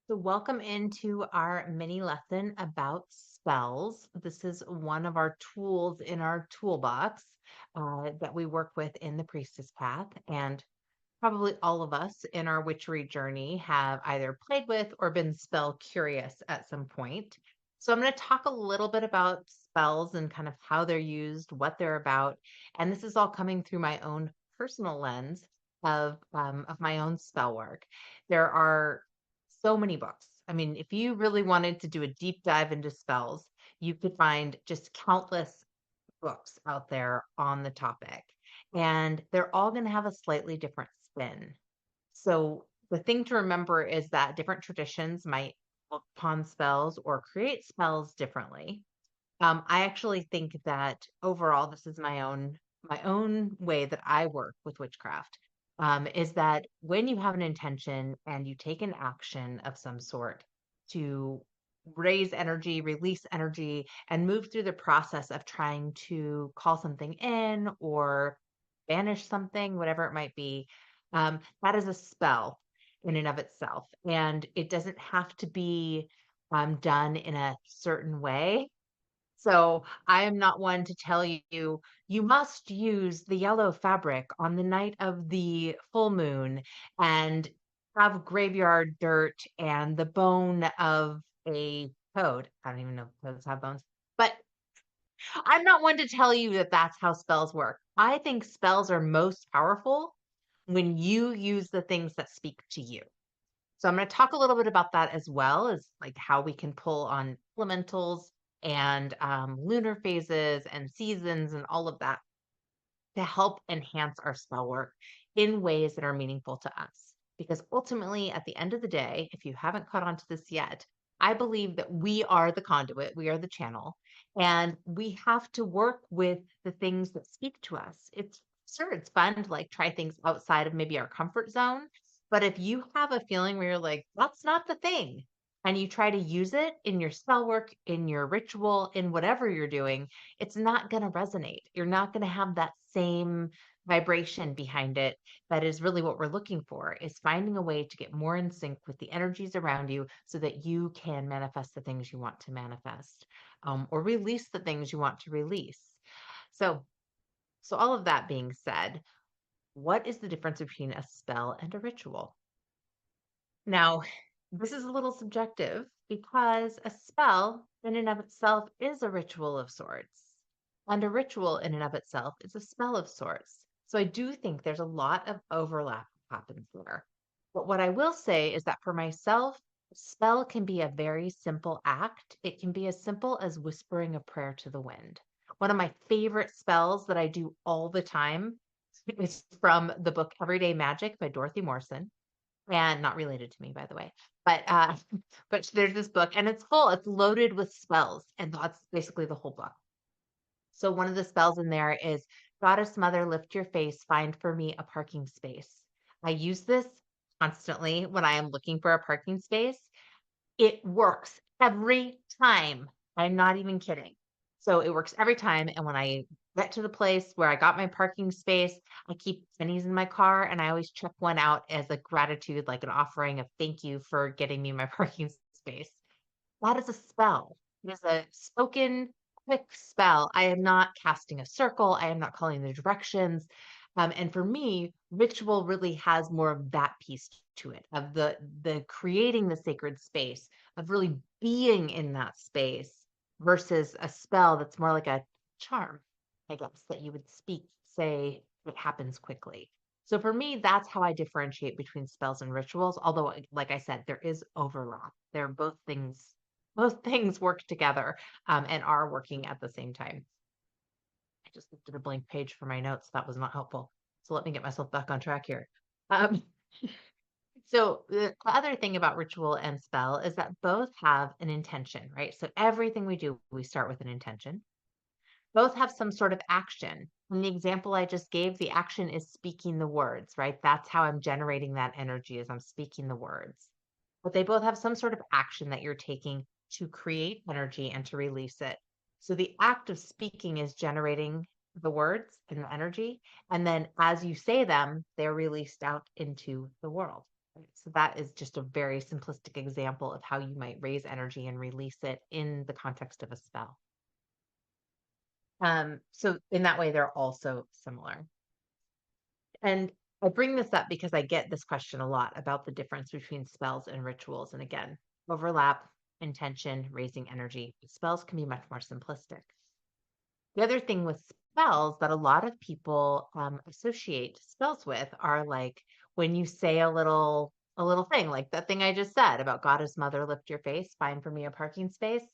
So, welcome into our mini lesson about spells. This is one of our tools in our toolbox that we work with in the Priestess Path. And probably all of us in our witchery journey have either played with or been spell curious at some point. So, I'm going to talk a little bit about spells and kind of how they're used, what they're about. And this is all coming through my own personal lens of my own spell work. There are so many books. I mean, if you really wanted to do a deep dive into spells, you could find just countless books out there on the topic, and they're all going to have a slightly different spin. So, the thing to remember is that different traditions might look upon spells or create spells differently. I actually think that overall, this is my own way that I work with witchcraft. Is that when you have an intention and you take an action of some sort to raise energy, release energy, and move through the process of trying to call something in or banish something, whatever it might be, that is a spell in and of itself. And it doesn't have to be done in a certain way. So I am not one to tell you, you must use the yellow fabric on the night of the full moon and have graveyard dirt and the bone of a toad. I don't even know if toads have bones, but I'm not one to tell you that that's how spells work. I think spells are most powerful when you use the things that speak to you. So I'm going to talk a little bit about that as well as like how we can pull on elementals and lunar phases and seasons and all of that to help enhance our spell work in ways that are meaningful to us. Because ultimately, at the end of the day, if you haven't caught on to this yet, I believe that we are the conduit, we are the channel, and we have to work with the things that speak to us. It's sure it's fun to like try things outside of maybe our comfort zone. But if you have a feeling where you're like, that's not the thing, and you try to use it in your spell work, in your ritual, in whatever you're doing, it's not going to resonate. You're not going to have that same vibration behind it. That is really what we're looking for, is finding a way to get more in sync with the energies around you so that you can manifest the things you want to manifest, or release the things you want to release. So, so all of that being said, what is the difference between a spell and a ritual? Now, this is a little subjective because a spell in and of itself is a ritual of sorts, and a ritual in and of itself is a spell of sorts. So I do think there's a lot of overlap that happens there. But what I will say is that for myself, a spell can be a very simple act. It can be as simple as whispering a prayer to the wind. One of my favorite spells that I do all the time is from the book Everyday Magic by Dorothy Morrison, and not related to me, by the way. But but there's this book, and it's full. It's loaded with spells, and that's basically the whole book. So one of the spells in there is Goddess Mother, lift your face, find for me a parking space. I use this constantly when I am looking for a parking space. It works every time. I'm not even kidding. So it works every time. And when I get to the place where I got my parking space, I keep pennies in my car and I always check one out as a gratitude, like an offering of thank you for getting me my parking space. That is a spell. It is a spoken, quick spell. I am not casting a circle. I am not calling the directions. And for me, ritual really has more of that piece to it, of the creating the sacred space, of really being in that space versus a spell that's more like a charm, I guess, that you would speak, say it happens quickly. So for me, that's how I differentiate between spells and rituals. Although, like I said, there is overlap. They're both things work together and are working at the same time. I just looked at a blank page for my notes. That was not helpful. So let me get myself back on track here. Um, so the other thing about ritual and spell is that both have an intention, right? So everything we do, we start with an intention. Both have some sort of action. In the example I just gave, the action is speaking the words, right? That's how I'm generating that energy, is I'm speaking the words. But they both have some sort of action that you're taking to create energy and to release it. So the act of speaking is generating the words and the energy. And then as you say them, they're released out into the world. So that is just a very simplistic example of how you might raise energy and release it in the context of a spell. So in that way, they're also similar. And I bring this up because I get this question a lot about the difference between spells and rituals. And again, overlap, intention, raising energy. Spells can be much more simplistic. The other thing with spells that a lot of people associate spells with are like when you say a little thing like that thing I just said about God as mother, lift your face, find for me a parking space.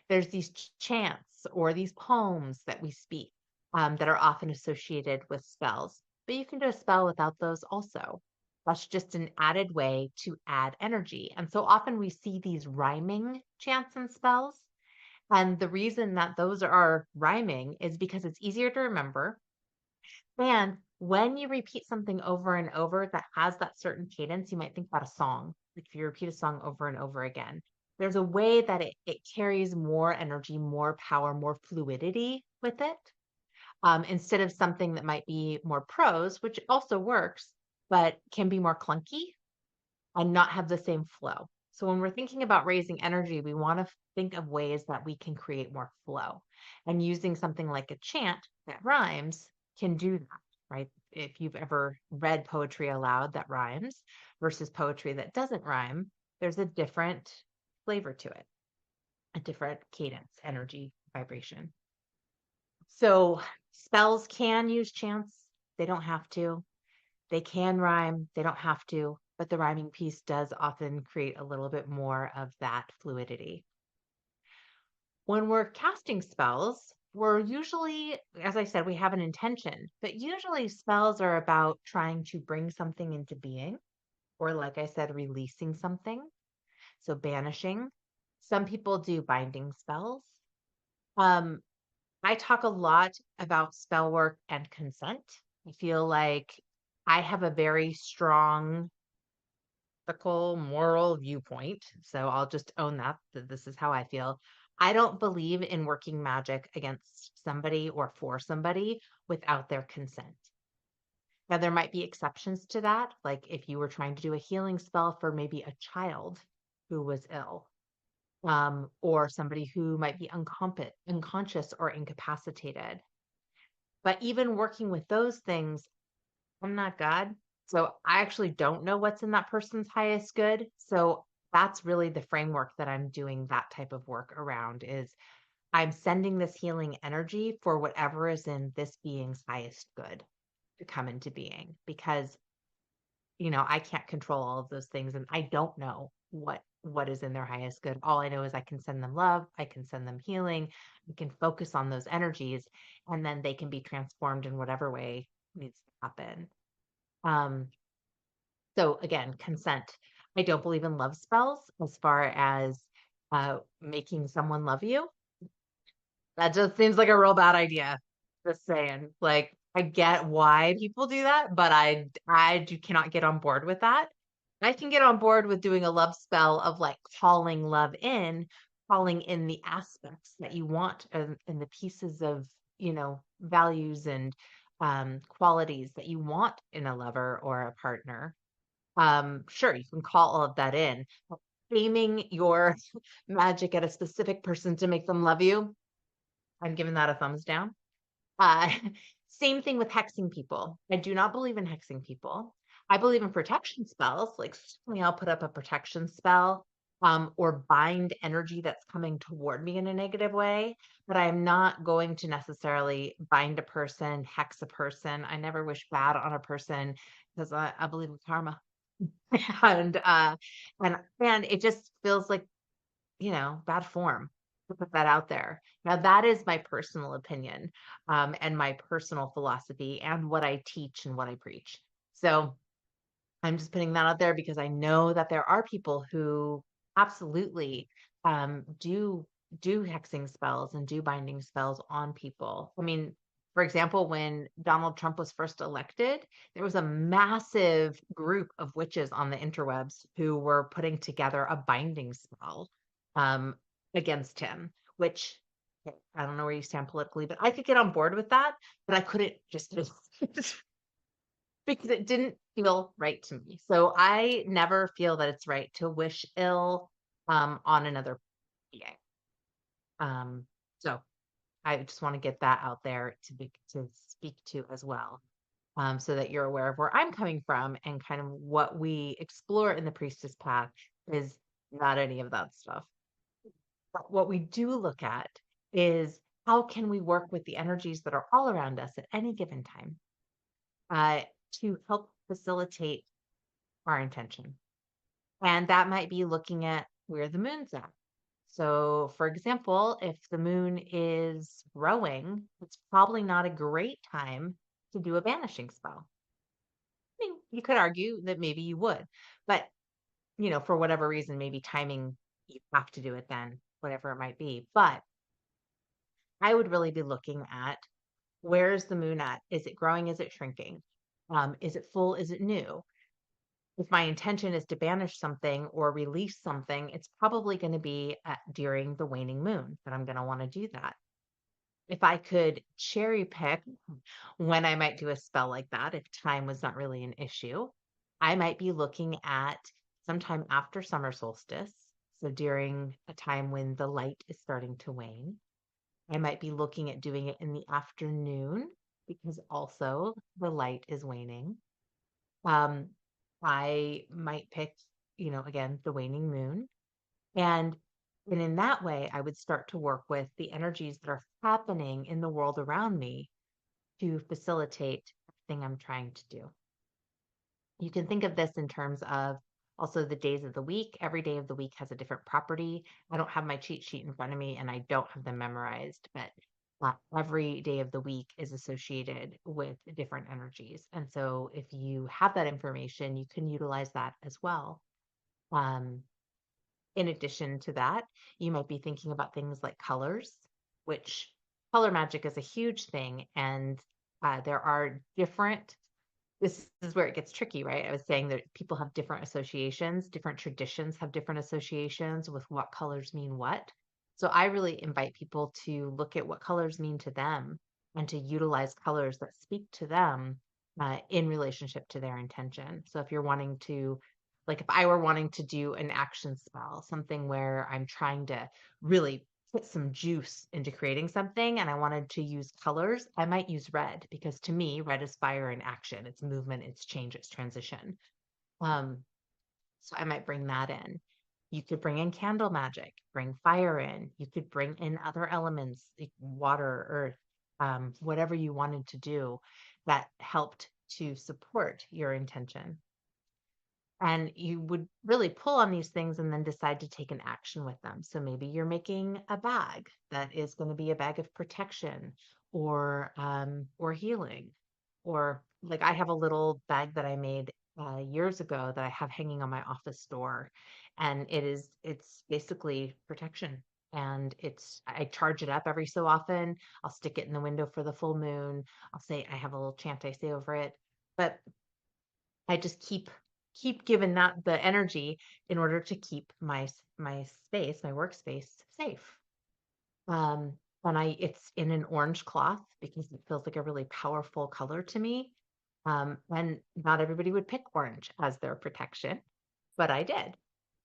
There's these chants or these poems that we speak that are often associated with spells. But you can do a spell without those also. That's just an added way to add energy. And so often we see these rhyming chants and spells, and the reason that those are rhyming is because it's easier to remember. And when you repeat something over and over that has that certain cadence, you might think about a song. Like if you repeat a song over and over again, there's a way that it carries more energy, more power, more fluidity with it, instead of something that might be more prose, which also works, but can be more clunky and not have the same flow. So when we're thinking about raising energy, we want to think of ways that we can create more flow. And using something like a chant that rhymes can do that, right? If you've ever read poetry aloud that rhymes versus poetry that doesn't rhyme, there's a different flavor to it, a different cadence, energy, vibration. So spells can use chants, they don't have to. They can rhyme, they don't have to, but the rhyming piece does often create a little bit more of that fluidity. When we're casting spells, we're usually, as I said, we have an intention, but usually spells are about trying to bring something into being, or like I said, releasing something. So banishing. Some people do binding spells. Um, I talk a lot about spell work and consent. I feel like I have a very strong ethical, moral viewpoint. So I'll just own that this is how I feel. I don't believe in working magic against somebody or for somebody without their consent. Now, there might be exceptions to that, like if you were trying to do a healing spell for maybe a child who was ill, or somebody who might be unconscious or incapacitated. But even working with those things, I'm not God. So I actually don't know what's in that person's highest good. So that's really the framework that I'm doing that type of work around is I'm sending this healing energy for whatever is in this being's highest good to come into being because I can't control all of those things and I don't know what is in their highest good. All I know is I can send them love, I can send them healing, we can focus on those energies and then they can be transformed in whatever way needs to happen. Um, so again, consent. I don't believe in love spells as far as making someone love you. That just seems like a real bad idea. Just saying. Like I get why people do that, but cannot get on board with that. I can get on board with doing a love spell of like calling in the aspects that you want and the pieces of, values and qualities that you want in a lover or a partner. Sure, you can call all of that in. Aiming your magic at a specific person to make them love you, I'm giving that a thumbs down. Uh, Same thing with hexing people. I do not believe in hexing people. I believe in protection spells. Like certainly I'll put up a protection spell, or bind energy that's coming toward me in a negative way. But I am not going to necessarily bind a person, hex a person. I never wish bad on a person because I believe in karma. and and it just feels like bad form to put that out there. Now, that is my personal opinion, and my personal philosophy and what I teach and what I preach. So I'm just putting that out there because I know that there are people who absolutely do hexing spells and do binding spells on people. I mean, for example, when Donald Trump was first elected, there was a massive group of witches on the interwebs who were putting together a binding spell um, against him, which I don't know where you stand politically, but I could get on board with that, but I couldn't just because it didn't feel right to me. So I never feel that it's right to wish ill on another being. Um, so I just want to get that out there to speak to as well, so that you're aware of where I'm coming from and kind of what we explore in the Priestess Path is not any of that stuff. But what we do look at is how can we work with the energies that are all around us at any given time uh, to help facilitate our intention. And that might be looking at where the moon's at. So, for example, if the moon is growing, it's probably not a great time to do a banishing spell. I mean, you could argue that maybe you would, but for whatever reason, maybe timing, you have to do it then, whatever it might be. But I would really be looking at where's the moon at? Is it growing? Is it shrinking? Is it full? Is it new? If my intention is to banish something or release something, it's probably going to be during the waning moon that I'm going to want to do that. If I could cherry pick when I might do a spell like that, if time was not really an issue, I might be looking at sometime after summer solstice. So during a time when the light is starting to wane, I might be looking at doing it in the afternoon because also the light is waning. Um, I might pick, again, the waning moon. And in that way, I would start to work with the energies that are happening in the world around me to facilitate the thing I'm trying to do. You can think of this in terms of also the days of the week. Every day of the week has a different property. I don't have my cheat sheet in front of me and I don't have them memorized, but every day of the week is associated with different energies. And so if you have that information, you can utilize that as well. Um, in addition to that, you might be thinking about things like colors, which color magic is a huge thing. And there are different this is where it gets tricky, right? I was saying that people have different associations, different traditions have different associations with what colors mean what. So I really invite people to look at what colors mean to them and to utilize colors that speak to them in relationship to their intention. So if you're wanting to, like if I were wanting to do an action spell, something where I'm trying to really put some juice into creating something and I wanted to use colors, I might use red because to me, red is fire in action. It's movement, it's change, it's transition. Um, so I might bring that in. You could bring in candle magic, bring fire in. You could bring in other elements like water, earth, whatever you wanted to do that helped to support your intention. And you would really pull on these things and then decide to take an action with them. So maybe you're making a bag that is going to be a bag of protection or healing. Or like I have a little bag that I made years ago that I have hanging on my office door. And it's basically protection. And I charge it up every so often. I'll stick it in the window for the full moon. I'll say, I have a little chant I say over it. But I just keep giving that the energy in order to keep my space, my workspace safe. Um, and it's in an orange cloth because it feels like a really powerful color to me. And not everybody would pick orange as their protection, but I did.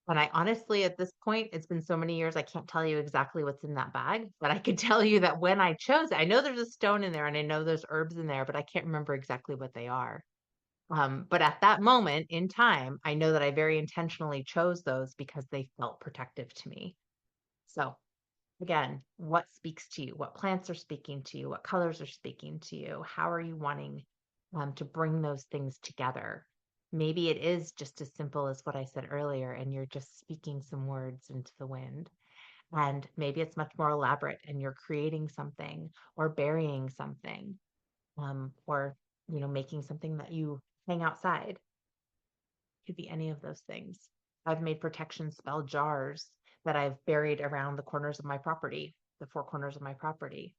And I honestly, at this point, it's been so many years, I can't tell you exactly what's in that bag, but I could tell you that when I chose it, I know there's a stone in there and I know there's herbs in there, but I can't remember exactly what they are. But at that moment in time, I know that I very intentionally chose those because they felt protective to me. So, again, what speaks to you? What plants are speaking to you? What colors are speaking to you? How are you wanting to bring those things together? Maybe it is just as simple as what I said earlier, and you're just speaking some words into the wind. And maybe it's much more elaborate and you're creating something or burying something or making something that you hang outside. Could be any of those things. I've made protection spell jars that I've buried around the corners of my property, the four corners of my property.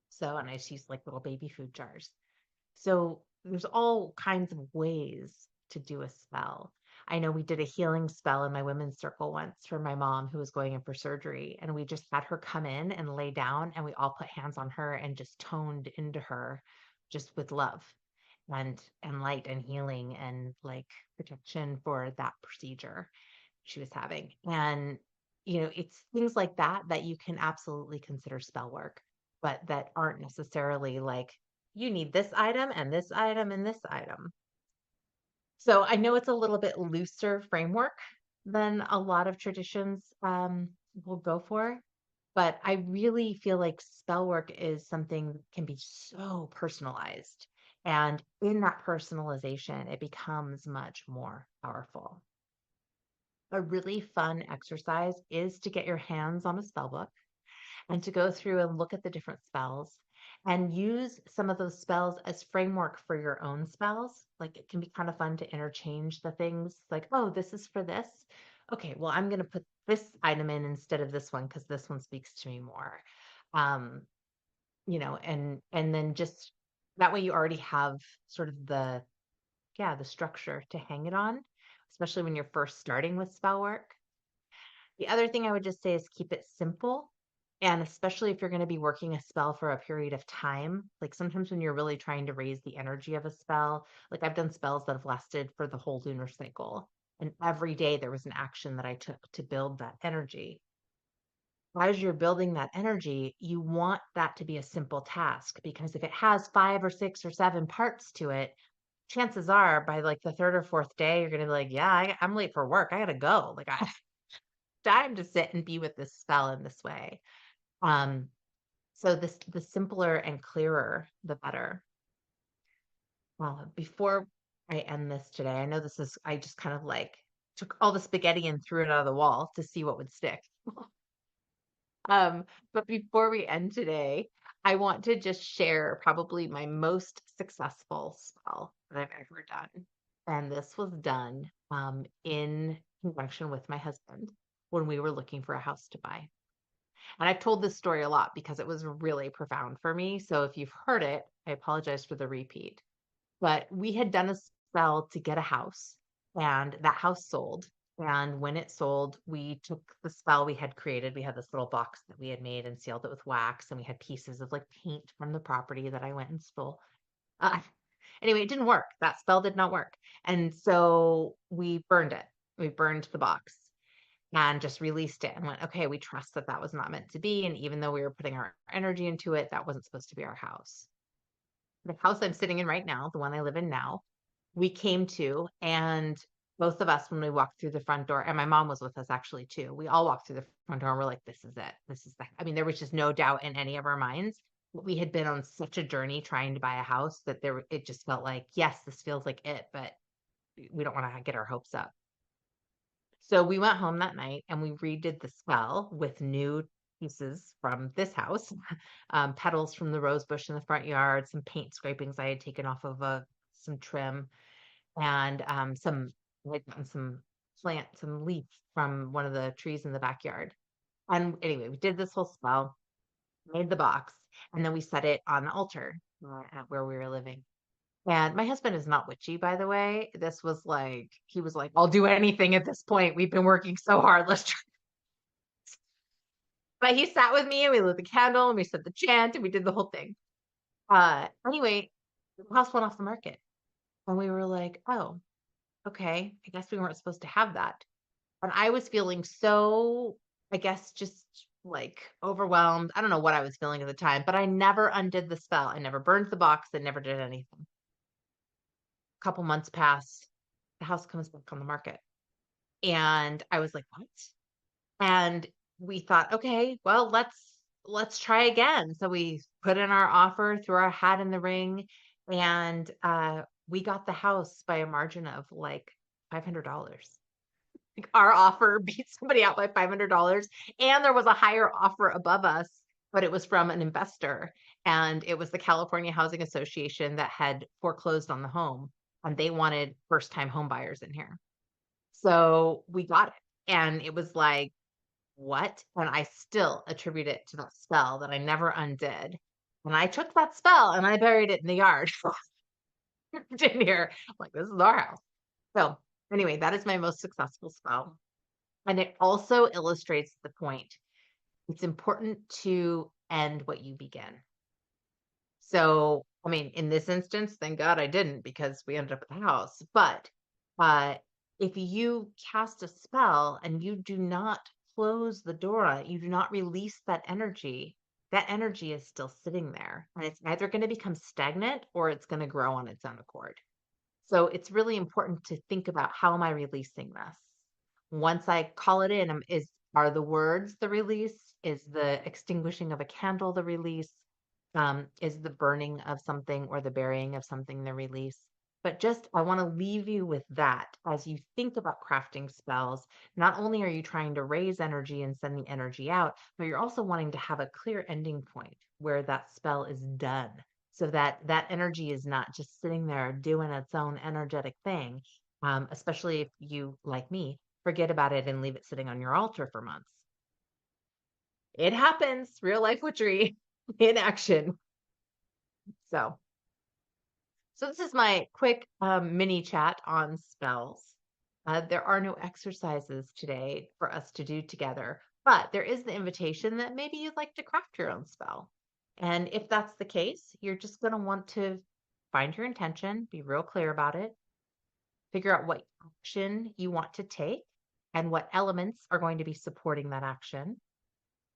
So, and I just use like little baby food jars. So there's all kinds of ways to do a spell. I know we did a healing spell in my women's circle once for my mom who was going in for surgery, and we just had her come in and lay down, and we all put hands on her and just toned into her just with love. and light and healing and like protection for that procedure she was having. And it's things like that that you can absolutely consider spell work, but that aren't necessarily like you need this item and this item and this item. So I know it's a little bit looser framework than a lot of traditions will go for, but I really feel like spell work is something that can be so personalized. And in that personalization, it becomes much more powerful. A really fun exercise is to get your hands on a spell book and to go through and look at the different spells and use some of those spells as framework for your own spells. Like it can be kind of fun to interchange the things like, oh, this is for this. Okay, well, I'm going to put this item in instead of this one because this one speaks to me more. Um, and then just that way you already have sort of the structure to hang it on, especially when you're first starting with spell work. The other thing I would just say is keep it simple. And especially if you're going to be working a spell for a period of time, like sometimes when you're really trying to raise the energy of a spell, like I've done spells that have lasted for the whole lunar cycle. And every day there was an action that I took to build that energy. As you're building that energy, you want that to be a simple task because if it has 5 or 6 or 7 parts to it, chances are by like the third or fourth day, you're going to be like, yeah, I'm late for work. I got to go. Like time to sit and be with this spell in this way. Um, so the simpler and clearer, the better. Well, before I end this today, I know I just kind of like took all the spaghetti and threw it out of the wall to see what would stick. But before we end today, I want to just share probably my most successful spell that I've ever done. And this was done in conjunction with my husband when we were looking for a house to buy. And I've told this story a lot because it was really profound for me. So if you've heard it, I apologize for the repeat. But we had done a spell to get a house, and that house sold. And when it sold, we took the spell we had created. We had this little box that we had made and sealed it with wax, and we had pieces of like paint from the property that I went and stole. Uh, anyway, it didn't work. That spell did not work. And so we burned it. We burned the box and just released it and went, okay, we trust that that was not meant to be. And even though we were putting our energy into it, that wasn't supposed to be our house. The house I'm sitting in right now, the one I live in now, we came to, and both of us, when we walked through the front door, and my mom was with us actually too, we all walked through the front door and we're like, this is it. This is I mean, there was just no doubt in any of our minds. We had been on such a journey trying to buy a house that it just felt like, yes, this feels like it, but we don't want to get our hopes up. So we went home that night and we redid the spell with new pieces from this house, petals from the rose bush in the front yard, some paint scrapings I had taken off of some trim, and I had gotten some leaf from one of the trees in the backyard. And anyway, we did this whole spell, made the box, and then we set it on the altar at where we were living. And my husband is not witchy, by the way. This was like, he was like, I'll do anything at this point. We've been working so hard. Let's try. But he sat with me and we lit the candle and we said the chant and we did the whole thing. Anyway, the house went off the market. And we were like, oh, okay. I guess we weren't supposed to have that. And I was feeling so, I guess, just like overwhelmed. I don't know what I was feeling at the time, but I never undid the spell. I never burned the box. I never did anything. A couple months pass, the house comes back on the market. And I was like, what? And we thought, okay, well, let's try again. So we put in our offer, threw our hat in the ring, and we got the house by a margin of like $500. Like our offer beat somebody out by $500, and there was a higher offer above us, but it was from an investor, and it was the California Housing Association that had foreclosed on the home, and they wanted first-time home buyers in here. So we got it. And it was like, what? And I still attribute it to that spell that I never undid. And I took that spell and I buried it in the yard in here. I'm like, this is our house. So anyway, that is my most successful spell. And it also illustrates the point. It's important to end what you begin. So, I mean, in this instance, thank God I didn't because we ended up at the house. But uh, if you cast a spell and you do not close the door on it, you do not release that energy is still sitting there. And it's either going to become stagnant or it's going to grow on its own accord. So it's really important to think about how am I releasing this? Once I call it in, are the words the release? Is the extinguishing of a candle the release? Is the burning of something or the burying of something the release? But just I want to leave you with that as you think about crafting spells. Not only are you trying to raise energy and send the energy out, but you're also wanting to have a clear ending point where that spell is done so that that energy is not just sitting there doing its own energetic thing, especially if you, like me, forget about it and leave it sitting on your altar for months. It happens, real life witchery in action. So, so this is my quick mini chat on spells. There are no exercises today for us to do together, but there is the invitation that maybe you'd like to craft your own spell. And if that's the case, you're just going to want to find your intention, be real clear about it, figure out what action you want to take and what elements are going to be supporting that action.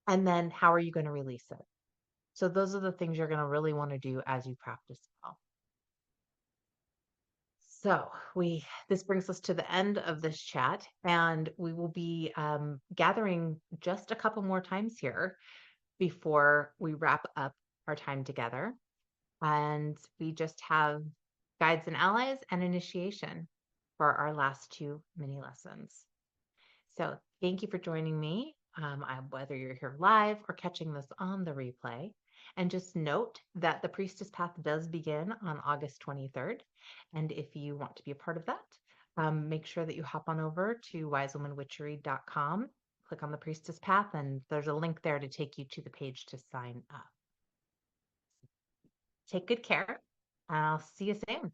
And then how are you going to release it? So those are the things you're going to really want to do as you practice spell. So this brings us to the end of this chat, and we will be gathering just a couple more times here before we wrap up our time together. And we just have guides and allies and initiation for our last two mini lessons. So thank you for joining me, whether you're here live or catching this on the replay. And just note that the Priestess Path does begin on August 23rd. And if you want to be a part of that, make sure that you hop on over to wisewomanwitchery.com, click on the Priestess Path, and there's a link there to take you to the page to sign up. Take good care, and I'll see you soon.